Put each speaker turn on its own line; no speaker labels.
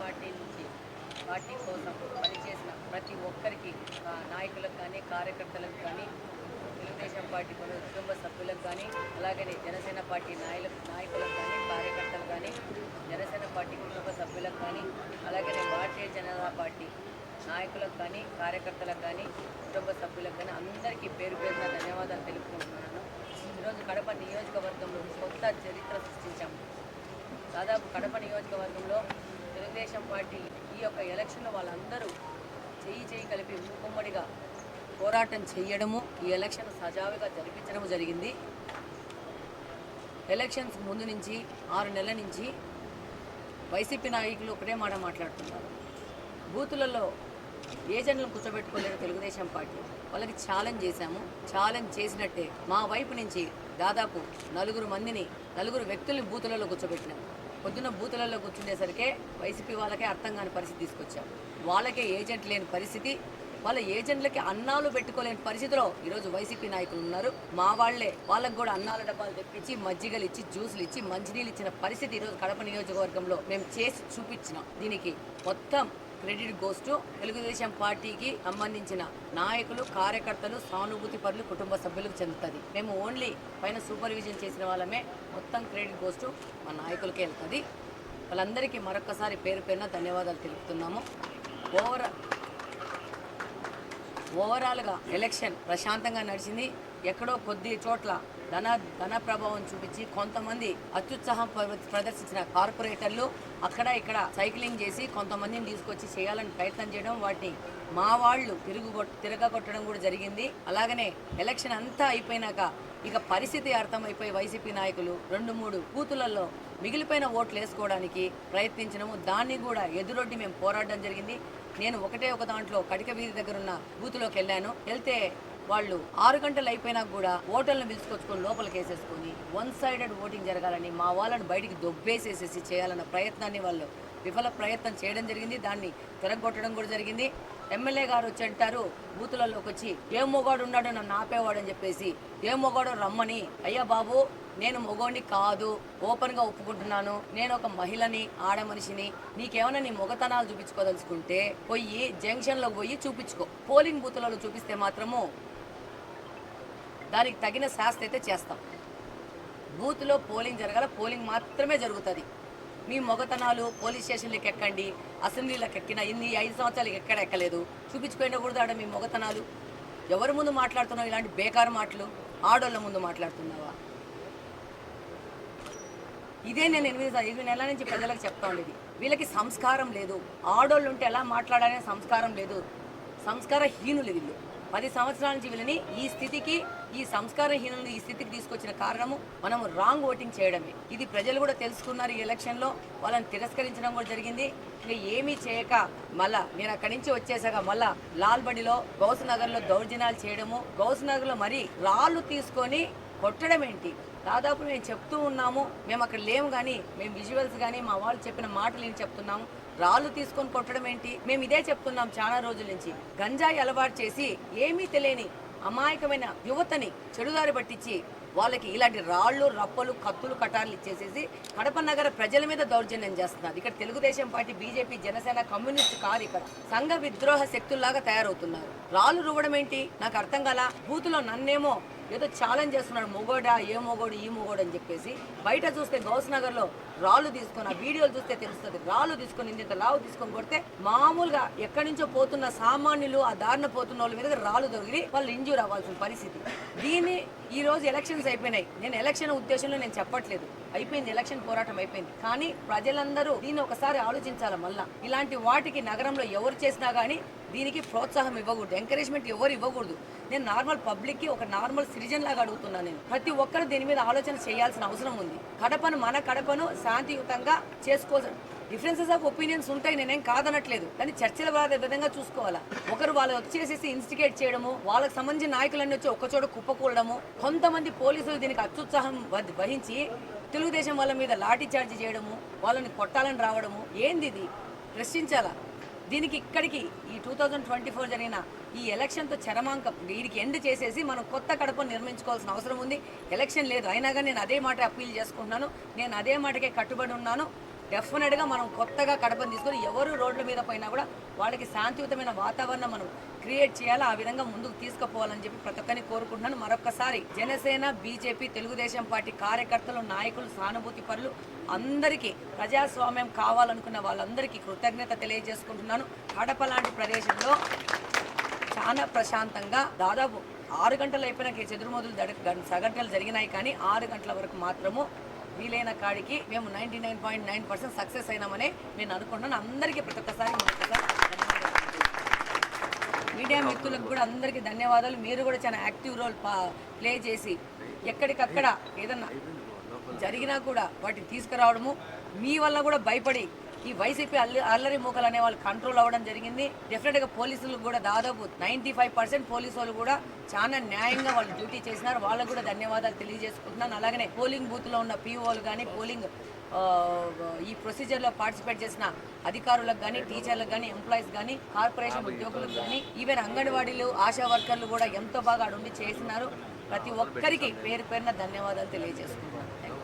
Party నుంచి party కోసం పనిచేసిన ప్రతి ఒక్కరికి నాయకులకు కానీ కార్యకర్తలకు కానీ తెలుగుదేశం పార్టీ కుటుంబ సభ్యులకు కానీ అలాగనే జనసేన పార్టీ నాయకులకు కానీ కార్యకర్తలు కానీ జనసేన పార్టీ కుటుంబ సభ్యులకు కానీ అలాగనే భారతీయ జనతా పార్టీ నాయకులకు కానీ కార్యకర్తలకు కానీ కుటుంబ సభ్యులకు కానీ అందరికీ పేరు పేరున ధన్యవాదాలు తెలుపుకుంటున్నాను. ఈరోజు కడప నియోజకవర్గంలో కొత్త చరిత్ర సృష్టించాము. దాదాపు కడప నియోజకవర్గంలో తెలుగుదేశం పార్టీ ఈ యొక్క ఎలక్షన్లో వాళ్ళందరూ చేయి కలిపి మూకుమ్మడిగా పోరాటం చేయడము, ఈ ఎలక్షన్ సజావుగా జరిపించడము జరిగింది. ఎలక్షన్స్ ముందు నుంచి 6 నెలల నుంచి వైసీపీ నాయకులు ఒకటే మాట మాట్లాడుతున్నారు. బూతులలో ఏజెంట్లను కూర్చోబెట్టుకోలేరు తెలుగుదేశం పార్టీ. వాళ్ళకి ఛాలెంజ్ చేశాము. ఛాలెంజ్ చేసినట్టే మా వైపు నుంచి దాదాపు 4 వ్యక్తుల్ని బూతులలో కూర్చోబెట్టినాము. పొద్దున్న బూతులలో కూర్చుండేసరికే వైసీపీ వాళ్ళకే అర్థం కాని పరిస్థితి తీసుకొచ్చాం. వాళ్ళకే ఏజెంట్ లేని పరిస్థితి, వాళ్ళ ఏజెంట్లకి అన్నాలు పెట్టుకోలేని పరిస్థితిలో ఈరోజు వైసీపీ నాయకులు ఉన్నారు. మా వాళ్ళకు కూడా అన్నాల డబ్బాలు తెప్పించి మజ్జిగలు ఇచ్చి జ్యూసులు ఇచ్చి మంచినీళ్ళు ఇచ్చిన పరిస్థితి ఈరోజు కడప నియోజకవర్గంలో మేము చేసి చూపించినాం. దీనికి మొత్తం క్రెడిట్ గోస్ టు తెలుగుదేశం పార్టీకి సంబంధించిన నాయకులు, కార్యకర్తలు, సానుభూతి పరులు, కుటుంబ సభ్యులకు చెందుతుంది. మేము ఓన్లీ పైన సూపర్విజన్ చేసిన వాళ్ళమే. మొత్తం క్రెడిట్ గోస్ టు మా నాయకులకే వెళ్తుంది. వాళ్ళందరికీ మరొకసారి పేరు పేరున ధన్యవాదాలు తెలుపుతున్నాము. ఓవరాల్గా ఎలక్షన్ ప్రశాంతంగా నడిచింది. ఎక్కడో కొద్ది చోట్ల ధన ప్రభావం చూపించి కొంతమంది అత్యుత్సాహం ప్రదర్శించిన కార్పొరేటర్లు అక్కడ ఇక్కడ సైక్లింగ్ చేసి కొంతమందిని తీసుకొచ్చి చేయాలని ప్రయత్నం చేయడం, వాటిని మా వాళ్ళు తిరగగొట్టడం కూడా జరిగింది. అలాగనే ఎలక్షన్ అంతా అయిపోయినాక ఇక పరిస్థితి అర్థమైపోయి వైసీపీ నాయకులు 2-3 బూతులలో మిగిలిపోయిన ఓట్లు వేసుకోవడానికి ప్రయత్నించడము, దాన్ని కూడా ఎదురొడ్డి మేము పోరాడడం జరిగింది. నేను ఒక దాంట్లో కటిక వీధి దగ్గర ఉన్న బూత్లోకి వెళ్ళాను. వెళ్తే వాళ్ళు 6 గంటలు అయిపోయినా కూడా ఓటర్లను పిలుచుకొచ్చుకొని లోపలికి వేసేసుకొని 1 సైడెడ్ ఓటింగ్ జరగాలని మా వాళ్ళని బయటికి దొబ్బేసేసేసి చేయాలన్న ప్రయత్నాన్ని వాళ్ళు విఫల ప్రయత్నం చేయడం జరిగింది. దాన్ని తిరగొట్టడం కూడా జరిగింది. ఎమ్మెల్యే గారు వచ్చి అంటారు బూతులలోకి వచ్చి, ఏ మొగాడు ఉన్నాడో నన్ను ఆపేవాడు అని చెప్పేసి, ఏ మొగాడో రమ్మని. అయ్యా బాబు, నేను మొగోడిని కాదు, ఓపెన్గా ఒప్పుకుంటున్నాను. నేను ఒక మహిళని, ఆడ మనిషిని. నీకేమైనా నీ మొగతనాలు చూపించుకోదలుచుకుంటే పోయి జంక్షన్లోకి పోయి చూపించుకో. పోలింగ్ బూతులలో చూపిస్తే మాత్రము దానికి తగిన శాస్త్ర అయితే చేస్తాం. బూత్లో పోలింగ్ జరగాల, పోలింగ్ మాత్రమే జరుగుతుంది. మీ మొగతనాలు పోలీస్ స్టేషన్లకు ఎక్కండి, అసెంబ్లీలకు ఎక్కిన 5 సంవత్సరాలకు ఎక్కడ ఎక్కలేదు, చూపించుకోకూడదు ఆడ మీ మొగతనాలు. ఎవరి ముందు మాట్లాడుతున్నావు ఇలాంటి బేకారు మాటలు? ఆడోళ్ళ ముందు మాట్లాడుతున్నావా? ఇదే నేను 8 నెలల నుంచి ప్రజలకు చెప్తా ఉండేది. వీళ్ళకి సంస్కారం లేదు. ఆడోళ్ళు ఉంటే ఎలా మాట్లాడాలనే సంస్కారం లేదు. సంస్కారహీనులు వీళ్ళు. 10 సంవత్సరాల నుంచి వీళ్ళని ఈ సంస్కారహీనులను ఈ స్థితికి తీసుకొచ్చిన కారణము మనము రాంగ్ ఓటింగ్ చేయడమే. ఇది ప్రజలు కూడా తెలుసుకున్నారు. ఈ ఎలక్షన్లో వాళ్ళని తిరస్కరించడం కూడా జరిగింది. ఇంకా ఏమీ చేయక మళ్ళా నేను అక్కడి నుంచి వచ్చేసాక మళ్ళా లాల్బడిలో గౌస్ నగర్లో దౌర్జన్యాలు చేయడము, గౌస్ నగర్లో మరీ రాళ్ళు తీసుకొని కొట్టడం ఏంటి? దాదాపు మేము చెప్తూ ఉన్నాము, మేము అక్కడ లేము కానీ మేము విజువల్స్ కానీ మా వాళ్ళు చెప్పిన మాటలు నేను చెప్తున్నాము. రాళ్ళు తీసుకొని కొట్టడం ఏంటి? మేము ఇదే చెప్తున్నాం చాలా రోజుల నుంచి. గంజాయి అలవాటు చేసి ఏమీ తెలియని అమాయకమైన యువతని చెడుదారి పట్టించి వాళ్ళకి ఇలాంటి రాళ్ళు, రప్పలు, కత్తులు, కటార్లు ఇచ్చేసేసి కడప నగర ప్రజల మీద దౌర్జన్యం చేస్తున్నారు. ఇక్కడ Telugu Desam party, BJP, Janasena, communist కాదు, ఇక్కడ సంఘ విద్రోహ శక్తుల్లాగా తయారవుతున్నారు. రాళ్ళు రువ్వడం ఏంటి నాకు అర్థం కాల. బూతులో నన్నేమో ఏదో ఛాలెంజ్ చేస్తున్నాడు, మొగోడా, ఏ మొగోడు, ఈ మొగోడు అని చెప్పేసి. బయట చూస్తే గౌస్ నగర్లో రాళ్ళు తీసుకొని, ఆ వీడియోలు చూస్తే తెలుస్తుంది, రాళ్ళు తీసుకొని ఇంత లావు తీసుకొని కొడితే మామూలుగా ఎక్కడి నుంచో పోతున్న సామాన్యులు, ఆ దారిన పోతున్న వాళ్ళ మీద రాళ్ళు దొరికి వాళ్ళు ఇంజూర్ అవ్వాల్సిన పరిస్థితి. దీన్ని ఈ రోజు ఎలక్షన్స్ అయిపోయినాయి. నేను ఎలక్షన్ ఉద్దేశంలో నేను చెప్పట్లేదు, అయిపోయింది, ఎలక్షన్ పోరాటం అయిపోయింది. కానీ ప్రజలందరూ దీన్ని ఒకసారి ఆలోచించాలి. మళ్ళా ఇలాంటి వాటికి నగరంలో ఎవరు చేసినా కానీ దీనికి ప్రోత్సాహం ఇవ్వకూడదు, ఎంకరేజ్మెంట్ ఎవరు ఇవ్వకూడదు. నేను నార్మల్ పబ్లిక్కి ఒక నార్మల్ సిటిజన్ లాగా అడుగుతున్నాను. నేను ప్రతి ఒక్కరు దీని మీద ఆలోచన చేయాల్సిన అవసరం ఉంది. మన కడపను శాంతియుతంగా చేసుకోవాలి. డిఫరెన్సెస్ ఆఫ్ ఒపీనియన్స్ ఉంటాయి, నేనేం కాదనట్లేదు, కానీ చర్చల విధంగా చూసుకోవాలా. ఒకరు వాళ్ళు వచ్చేసేసి ఇన్స్టిగేట్ చేయడము, వాళ్ళకి సంబంధించిన నాయకులన్నీ వచ్చి ఒక్కచోట కుప్పకూడడము, కొంతమంది పోలీసులు దీనికి అత్యుత్సాహం వహించి తెలుగుదేశం వాళ్ళ మీద లాఠీ చార్జీ చేయడము, వాళ్ళని కొట్టాలని రావడము, ఏంది ఇది? ప్రశ్నించాలా. దీనికి ఇక్కడికి ఈ 2024 జరిగిన ఈ ఎలక్షన్తో చరమాంకం వీరికి ఎండ్ చేసేసి మనం కొత్త కడపను నిర్మించుకోవాల్సిన అవసరం ఉంది. ఎలక్షన్ లేదు అయినా కానీ నేను అదే మాట అప్పీల్ చేసుకుంటున్నాను. నేను అదే మాటకే కట్టుబడి ఉన్నాను. డెఫినెట్గా మనం కొత్తగా కడపను తీసుకొని ఎవరు రోడ్ల మీద పోయినా కూడా వాళ్ళకి శాంతియుతమైన వాతావరణం మనం క్రియేట్ చేయాలి, ఆ విధంగా ముందుకు తీసుకుపోవాలని చెప్పి ప్రతి ఒక్కరిని కోరుకుంటున్నాను. మరొకసారి జనసేన, బీజేపీ, తెలుగుదేశం పార్టీ కార్యకర్తలు, నాయకులు, సానుభూతి పరులు అందరికీ ప్రజాస్వామ్యం కావాలనుకున్న వాళ్ళందరికీ కృతజ్ఞత తెలియజేసుకుంటున్నాను. కడప లాంటి ప్రదేశంలో చాలా ప్రశాంతంగా దాదాపు 6 గంటలు అయిపోయినాక చెదురుమదులు సగంటలు జరిగినాయి, కానీ 6 గంటల వరకు మాత్రము వీలైన కాడికి మేము 99.9% సక్సెస్ అయినామని నేను అనుకుంటున్నాను. అందరికీ ప్రతి ఒక్కసారి మీడియా మిత్రులకు కూడా అందరికీ ధన్యవాదాలు. మీరు కూడా చాలా యాక్టివ్ రోల్ ప్లే చేసి ఎక్కడికక్కడ ఏదన్నా జరిగినా కూడా వాటిని తీసుకురావడము, మీ వల్ల కూడా భయపడి ఈ వైసీపీ అల్లరి మూకలు అనే వాళ్ళు కంట్రోల్ అవ్వడం జరిగింది. డెఫినెట్గా పోలీసులు కూడా దాదాపు 95% పోలీసు వాళ్ళు కూడా చాలా న్యాయంగా వాళ్ళు డ్యూటీ చేసినారు. వాళ్ళకు కూడా ధన్యవాదాలు తెలియజేసుకుంటున్నాను. అలాగనే పోలింగ్ బూత్లో ఉన్న పీఓలు కానీ, పోలింగ్ ఈ ప్రొసీజర్లో పార్టిసిపేట్ చేసిన అధికారులకు కానీ, టీచర్లకు కానీ, ఎంప్లాయీస్ కానీ, కార్పొరేషన్ ఉద్యోగులకు కానీ, ఈవెన్ అంగన్వాడీలు, ఆశా వర్కర్లు కూడా ఎంతో బాగా అడుండి చేసినారు. ప్రతి ఒక్కరికి పేరు పేరున ధన్యవాదాలు తెలియజేసుకుంటున్నాను.